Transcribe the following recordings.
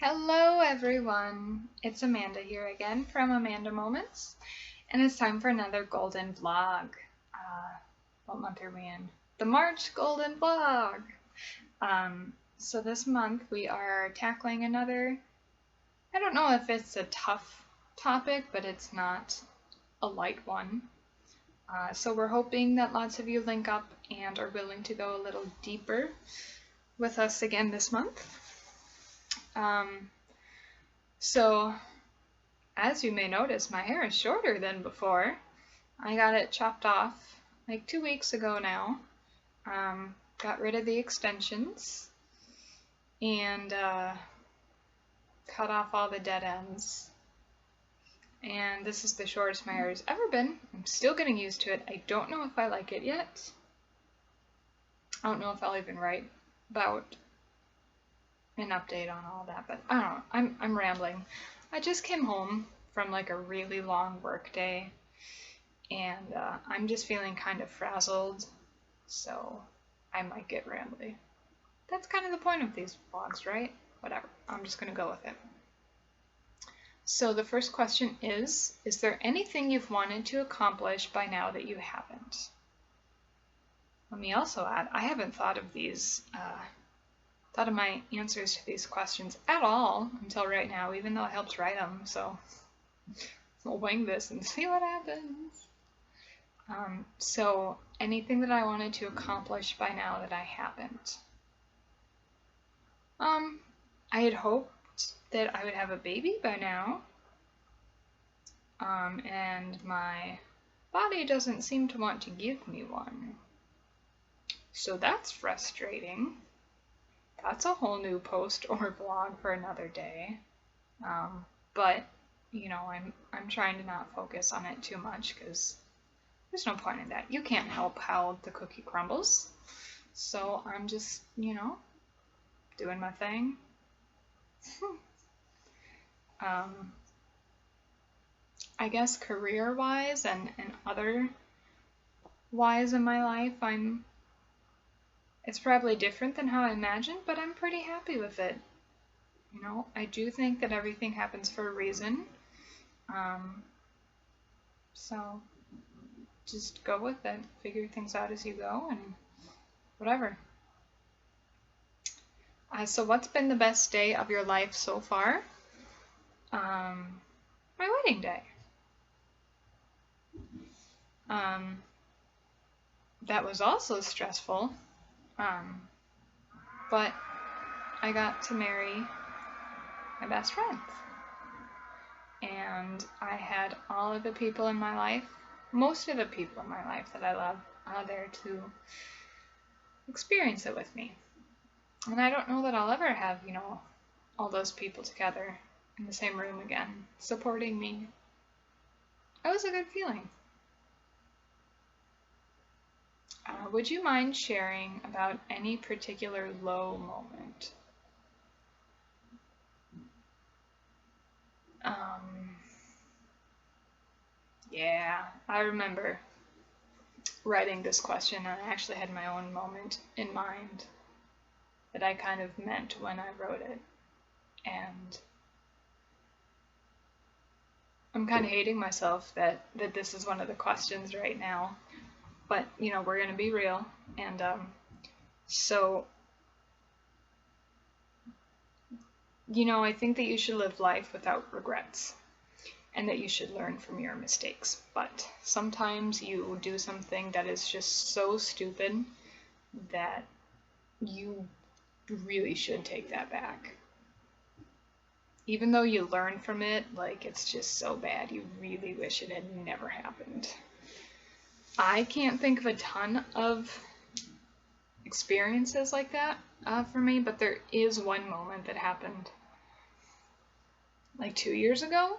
Hello everyone, it's Amanda here again from Amanda Moments, and it's time for another golden vlog. What month are we in? The March golden vlog! So this month we are tackling another, I don't know if it's a tough topic, but it's not a light one. So we're hoping that lots of you link up and are willing to go a little deeper with us again this month. So as you may notice, my hair is shorter than before. I got it chopped off like 2 weeks ago now. Got rid of the extensions and cut off all the dead ends. And this is the shortest my hair has ever been. I'm still getting used to it. I don't know if I like it yet. I don't know if I'll even write about an update on all that, but I don't know. I'm rambling. I just came home from like a really long work day, and I'm just feeling kind of frazzled, so I might get rambly. That's kind of the point of these vlogs, right? Whatever. I'm just gonna go with it. So the first question is there anything you've wanted to accomplish by now that you haven't? Let me also add, I haven't thought of my answers to these questions at all until right now, even though it helps write them, so we'll wing this and see what happens. So anything that I wanted to accomplish by now that I haven't. I had hoped that I would have a baby by now, and my body doesn't seem to want to give me one. So that's frustrating. That's a whole new post or vlog for another day. But you know, I'm trying to not focus on it too much because there's no point in that. You can't help how the cookie crumbles. So I'm just, you know, doing my thing. I guess career-wise and other wise in my life, it's probably different than how I imagined, but I'm pretty happy with it. You know, I do think that everything happens for a reason. So just go with it, figure things out as you go, and whatever. So what's been the best day of your life so far? My wedding day. That was also stressful, but I got to marry my best friend. And I had all of the people in my life, most of the people in my life that I love, there to experience it with me. And I don't know that I'll ever have, you know, all those people together in the same room again, supporting me. It was a good feeling. Would you mind sharing about any particular low moment? Yeah, I remember writing this question, and I actually had my own moment in mind that I kind of meant when I wrote it. And I'm kind of hating myself that this is one of the questions right now. But, you know, we're going to be real. And so, you know, I think that you should live life without regrets and that you should learn from your mistakes. But sometimes you do something that is just so stupid that you really should take that back. Even though you learn from it, like, it's just so bad, you really wish it had never happened. I can't think of a ton of experiences like that for me, but there is one moment that happened like 2 years ago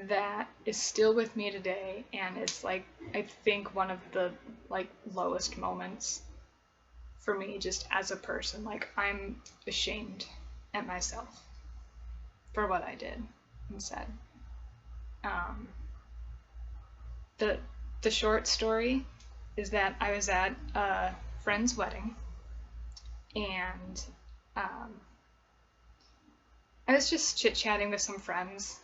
that is still with me today, and it's like, I think one of the like lowest moments for me just as a person. Like, I'm ashamed at myself for what I did and said. The short story is that I was at a friend's wedding, and I was just chit-chatting with some friends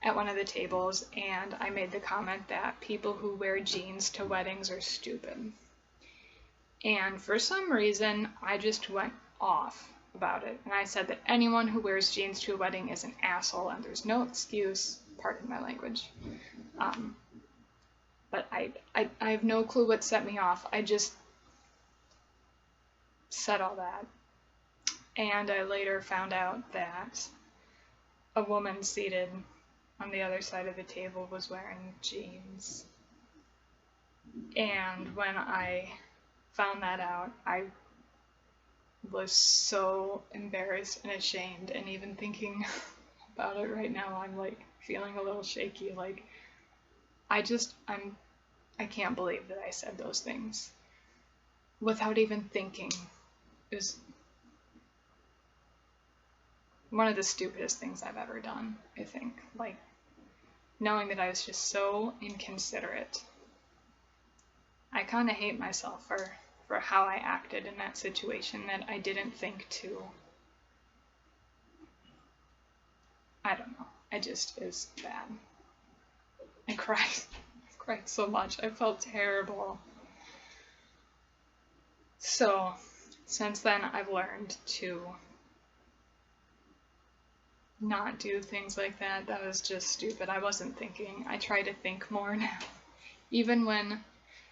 at one of the tables, and I made the comment that people who wear jeans to weddings are stupid. And for some reason, I just went off about it. And I said that anyone who wears jeans to a wedding is an asshole, and there's no excuse, pardon my language. But I have no clue what set me off. I just said all that. And I later found out that a woman seated on the other side of the table was wearing jeans. And when I found that out, I was so embarrassed and ashamed, and even thinking about it right now, I'm like feeling a little shaky. Like, I can't believe that I said those things without even thinking. It was one of the stupidest things I've ever done, I think. Like, knowing that I was just so inconsiderate. I kind of hate myself for how I acted in that situation, that I didn't think to. I don't know. It just is bad. I cried so much. I felt terrible. So, since then, I've learned to not do things like that. That was just stupid. I wasn't thinking. I try to think more now. Even when,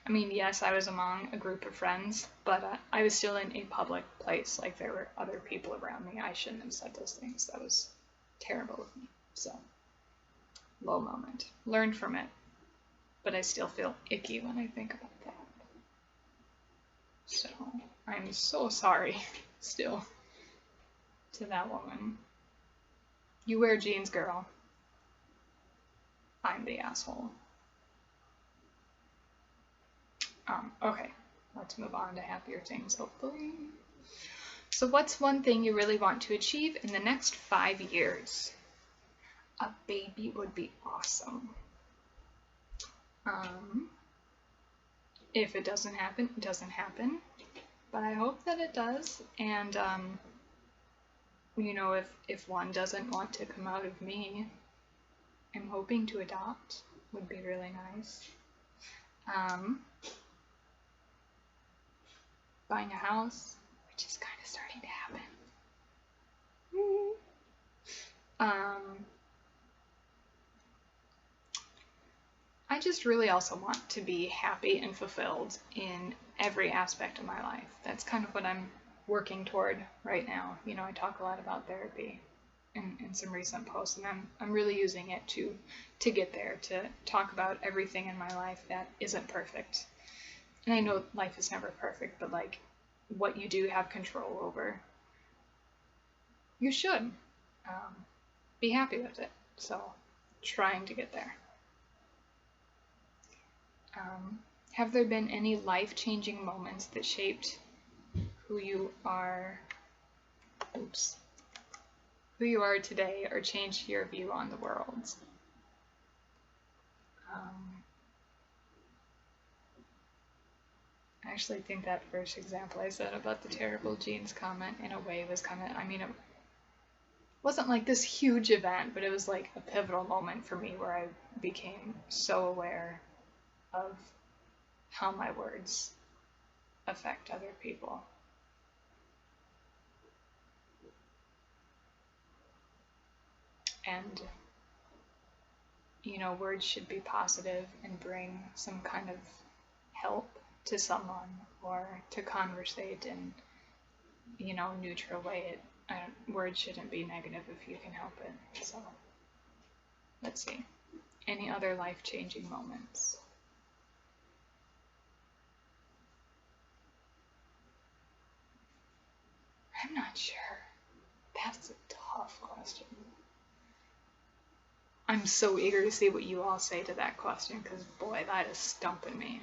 I mean, yes, I was among a group of friends, but I was still in a public place. Like, there were other people around me. I shouldn't have said those things. That was terrible of me. So, low moment. Learned from it. But I still feel icky when I think about that. So, I'm so sorry, still, to that woman. You wear jeans, girl. I'm the asshole. Okay, let's move on to happier things, hopefully. So what's one thing you really want to achieve in the next 5 years? A baby would be awesome. If it doesn't happen, it doesn't happen. But I hope that it does. And, you know, if one doesn't want to come out of me, I'm hoping to adopt. Would be really nice. Buying a house, which is kind of starting to happen. I just really also want to be happy and fulfilled in every aspect of my life. That's kind of what I'm working toward right now. You know, I talk a lot about therapy in some recent posts, and I'm really using it to get there, to talk about everything in my life that isn't perfect. And I know life is never perfect, but like what you do have control over, you should be happy with it. So, trying to get there. Have there been any life-changing moments that shaped who you are today, or changed your view on the world? I actually think that first example I said about the terrible jeans comment, in a way, was kind of, I mean, it wasn't like this huge event, but it was like a pivotal moment for me where I became so aware of how my words affect other people. And, you know, words should be positive and bring some kind of help to someone, or to conversate in, you know, neutral way. Words shouldn't be negative if you can help it. So, let's see. Any other life-changing moments? I'm not sure. That's a tough question. I'm so eager to see what you all say to that question, because boy, that is stumping me.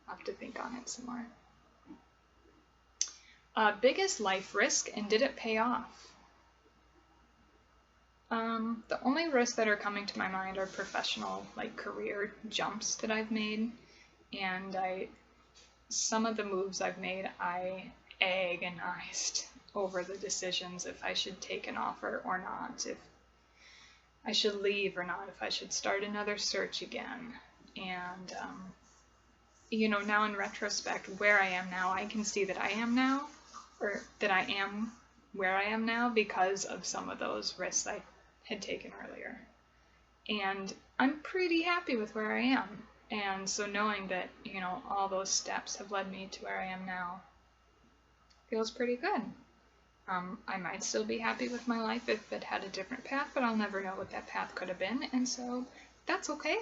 I'll have to think on it some more. Biggest life risk, and did it pay off? The only risks that are coming to my mind are professional, like career jumps that I've made, and some of the moves I've made, I agonized over the decisions if I should take an offer or not, if I should leave or not, if I should start another search again. And, now in retrospect, where I am now, I can see that I am now, or that I am where I am now because of some of those risks I had taken earlier. And I'm pretty happy with where I am. And so knowing that, all those steps have led me to where I am now feels pretty good. I might still be happy with my life if it had a different path, but I'll never know what that path could have been, and so that's okay.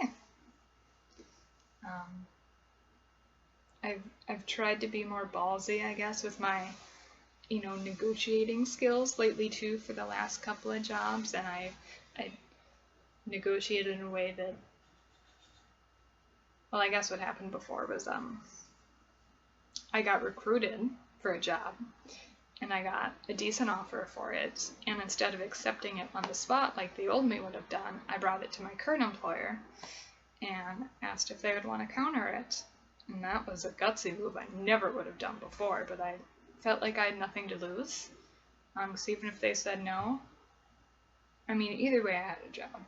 I've tried to be more ballsy, I guess, with my, negotiating skills lately too for the last couple of jobs, and I negotiated in a way that, well, I guess what happened before was I got recruited for a job, and I got a decent offer for it, and instead of accepting it on the spot like the old me would have done, I brought it to my current employer and asked if they would want to counter it. And that was a gutsy move I never would have done before, but I felt like I had nothing to lose. So even if they said no, either way I had a job.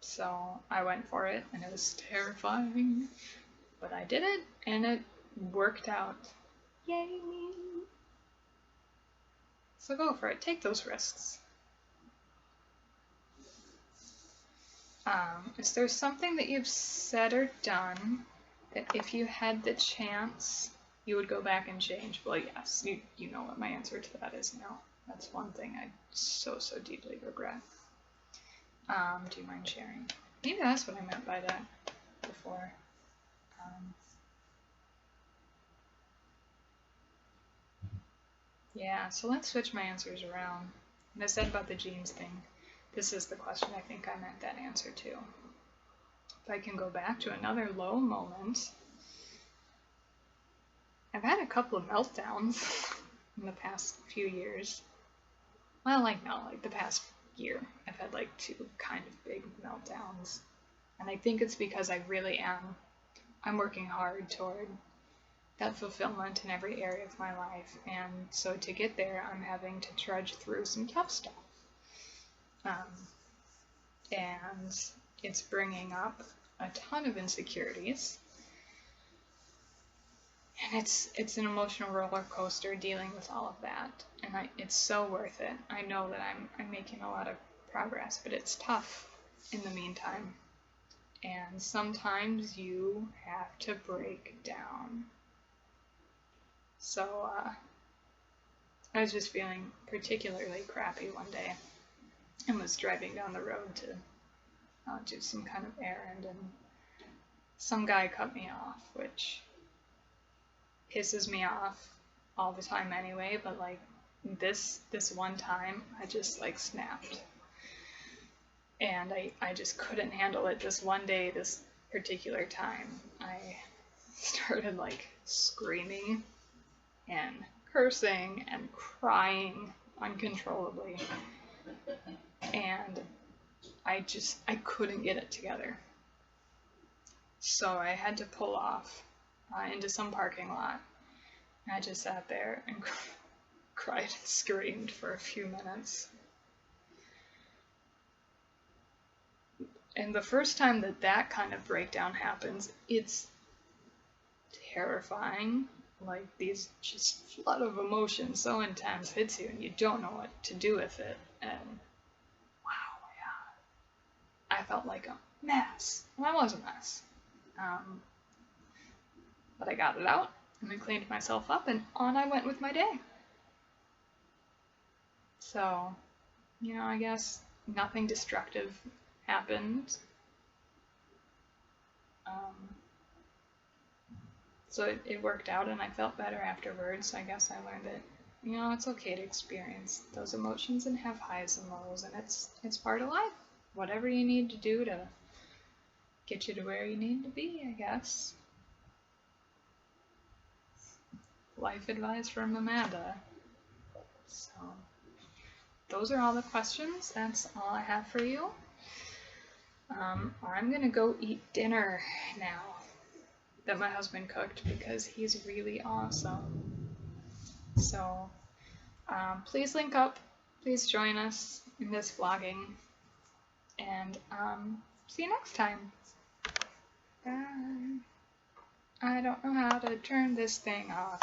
So I went for it, and it was terrifying, but I did it, and it worked out. Yay me! So go for it. Take those risks. Is there something that you've said or done that if you had the chance, you would go back and change? Well, yes. You know what my answer to that is now. That's one thing I so deeply regret. Do you mind sharing? Maybe that's what I meant by that before. Yeah, so let's switch my answers around. When I said about the jeans thing, this is the question I think I meant that answer to. If I can go back to another low moment, I've had a couple of meltdowns in the past few years. Well, the past year. I've had 2 kind of big meltdowns. And I think it's because I'm working hard toward that fulfillment in every area of my life. And so to get there, I'm having to trudge through some tough stuff. And it's bringing up a ton of insecurities. And it's an emotional roller coaster dealing with all of that. And it's so worth it. I know that I'm making a lot of progress, but it's tough in the meantime. And sometimes you have to break down. So I was just feeling particularly crappy one day and was driving down the road to do some kind of errand, and some guy cut me off, which pisses me off all the time anyway, but this one time I just snapped. And I just couldn't handle it this one day, this particular time. I started screaming and cursing and crying uncontrollably. And I couldn't get it together. So I had to pull off into some parking lot. And I just sat there and cried and screamed for a few minutes. And the first time that kind of breakdown happens, it's terrifying. These just flood of emotion so intense hits you, and you don't know what to do with it. And wow, yeah, I felt like a mess. And I was a mess. But I got it out, and I cleaned myself up, and on I went with my day. So, I guess nothing destructive happened. So it worked out, and I felt better afterwards. So I guess I learned that, it's okay to experience those emotions and have highs and lows, and it's part of life. Whatever you need to do to get you to where you need to be, I guess. Life advice from Amanda. So those are all the questions. That's all I have for you. I'm gonna go eat dinner now that my husband cooked because he's really awesome. So please link up, please join us in this vlogging, and see you next time. Bye. I don't know how to turn this thing off.